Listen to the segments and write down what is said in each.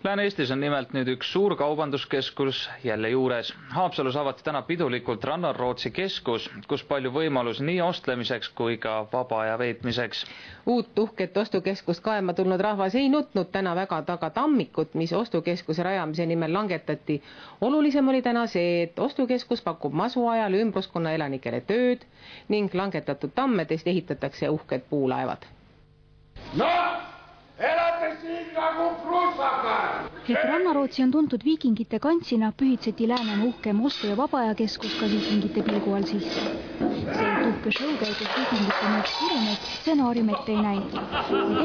Lääne-Eestis on nimelt nüüd üks suur kaubanduskeskus jälle juures. Haapsalus avati täna pidulikult Rannarootsi keskus, kus palju võimalus nii ostlemiseks kui ka vaba aja veetmiseks. Uut uhket ostukeskust kaema tulnud rahvas ei nutnud täna väga taga tammikut, mis ostukeskuse rajamise nimel langetati. Olulisem oli täna see, et ostukeskus pakub masuajal ümbruskonna elanikele tööd ning langetatud tammedest ehitatakse uhked puulaevad. Elate siin nagu prussakad! Et Rannarootsi on tuntud viikingite kantsina, pühitseti Läänemaa uhkem ostu- ja vabaajakeskus ka viikingite pilgu all sisse. See, et uhke show käigus viikingite mõõks kiremeid, stsenaarium ette ei näinud.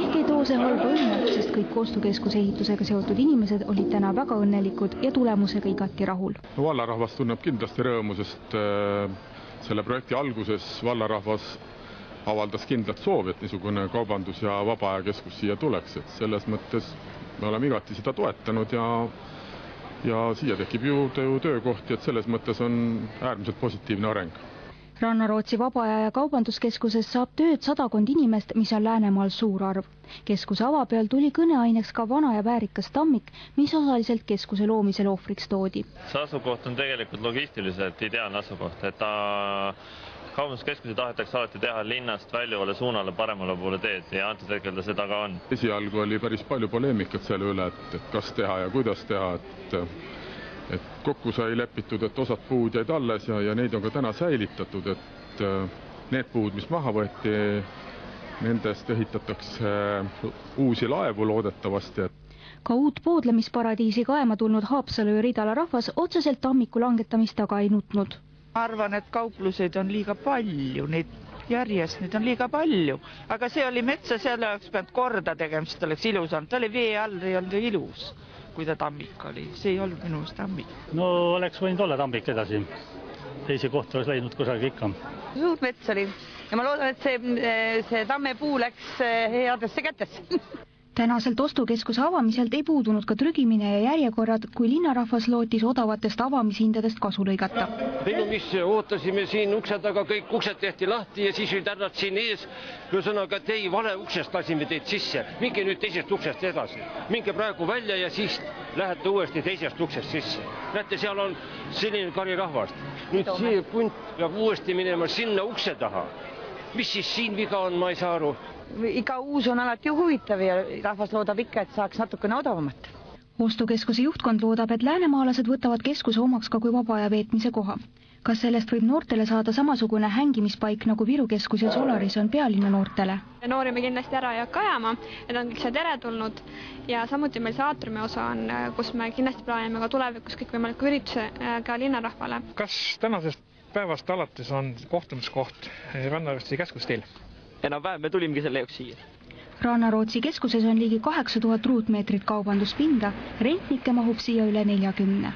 Ehk ei too see halba õnne, sest kõik ostukeskuse ehitusega seotud inimesed olid täna väga õnnelikud ja tulemusega igati rahul. Vallarahvas tunneb kindlasti rõõmu, sest selle projekti alguses vallarahvas avaldas kindlat soovi, et niisugune kaubandus- ja vabaajakeskus siia tuleks. Et selles mõttes me oleme igati seda toetanud ja siia tekib juurde töökohti, et selles mõttes on äärmiselt positiivne areng. Rannarootsi vabaaja- ja kaubanduskeskuses saab tööd 100 inimest, mis on Läänemaal suur arv. Keskuse avapeal tuli kõneaineks ka vana ja väärikas tammik, mis osaliselt keskuse loomisel ohvriks toodi. See asukoht on tegelikult logistiliselt ideaalne asukoht, et kaubanduskeskusi tahetakse alati teha linnast väljuvale suunale paremale poole teed ja antud hetkel ta seda ka on. Esialgu oli päris palju poleemikat selle üle, et kas teha ja kuidas teha, et kokku sai lepitud, et osad puud jäid alles ja neid on ka täna säilitatud, et need puud, mis maha võeti, nendest ehitatakse uusi laevu loodetavasti. Ka uut poodlemisparadiisi kaema tulnud Haapsalu ja Ridala rahvas otseselt tammiku langetamist taga ei nutnud. Ma arvan, et kaupluseid on liiga palju, neid on liiga palju. Aga see oli metsa, selle oleks peanud korda tegema, sest oleks ilus olnud. Ta oli vee all, ei olnud ilus, kui ta tammik oli. See ei olnud minu tammik. No oleks võinud olla tammik edasi. Teisi kohta oleks leidnud kusagil ikka. Suur mets oli ja ma loodan, et see tammepuu läks headesse kätesse. Tänaselt ostukeskuse avamiselt ei puudunud ka trügimine ja järjekorrad, kui linnarahvas lootis odavatest avamishindadest kasu lõigata. Mis ootasime siin ukse taga, kõik uksed tehti lahti ja siis olid härrad siin ees. Ühesõnaga, ei vale uksest lasime teid sisse. Minge nüüd teisest uksest edasi. Minge praegu välja ja siis lähete uuesti teisest uksest sisse. Näete, seal on selline kari rahvast. Nüüd see punt peab uuesti minema sinna ukse taha. Mis siis siin viga on, ma ei saa aru. Iga uus on alati huvitav ja rahvas loodab ikka, et saaks natukene odavamat. Ostukeskuse juhtkond loodab, et läänemaalased võtavad keskuse omaks ka kui vaba aja veetmise koha. Kas sellest võib noortele saada samasugune hängimispaik nagu Viru keskus ja Solaris on pealinna noortele? Noori me kindlasti ära ei hakka ajama, need on kõik see teretulnud ja samuti meil see aatriumi osa on, kus me kindlasti plaanime ka tulevikus kõik võimaliku ürituse ka linnarahvale. Kas tänasest päevast alates on kohtumiskoht Rannarootsi keskustel? Enam-vähem me tulimegi selle jaoks siia. Rannarootsi keskuses on ligi 8000 ruutmeetrit kaubanduspinda, rentnikke mahub siia üle 40.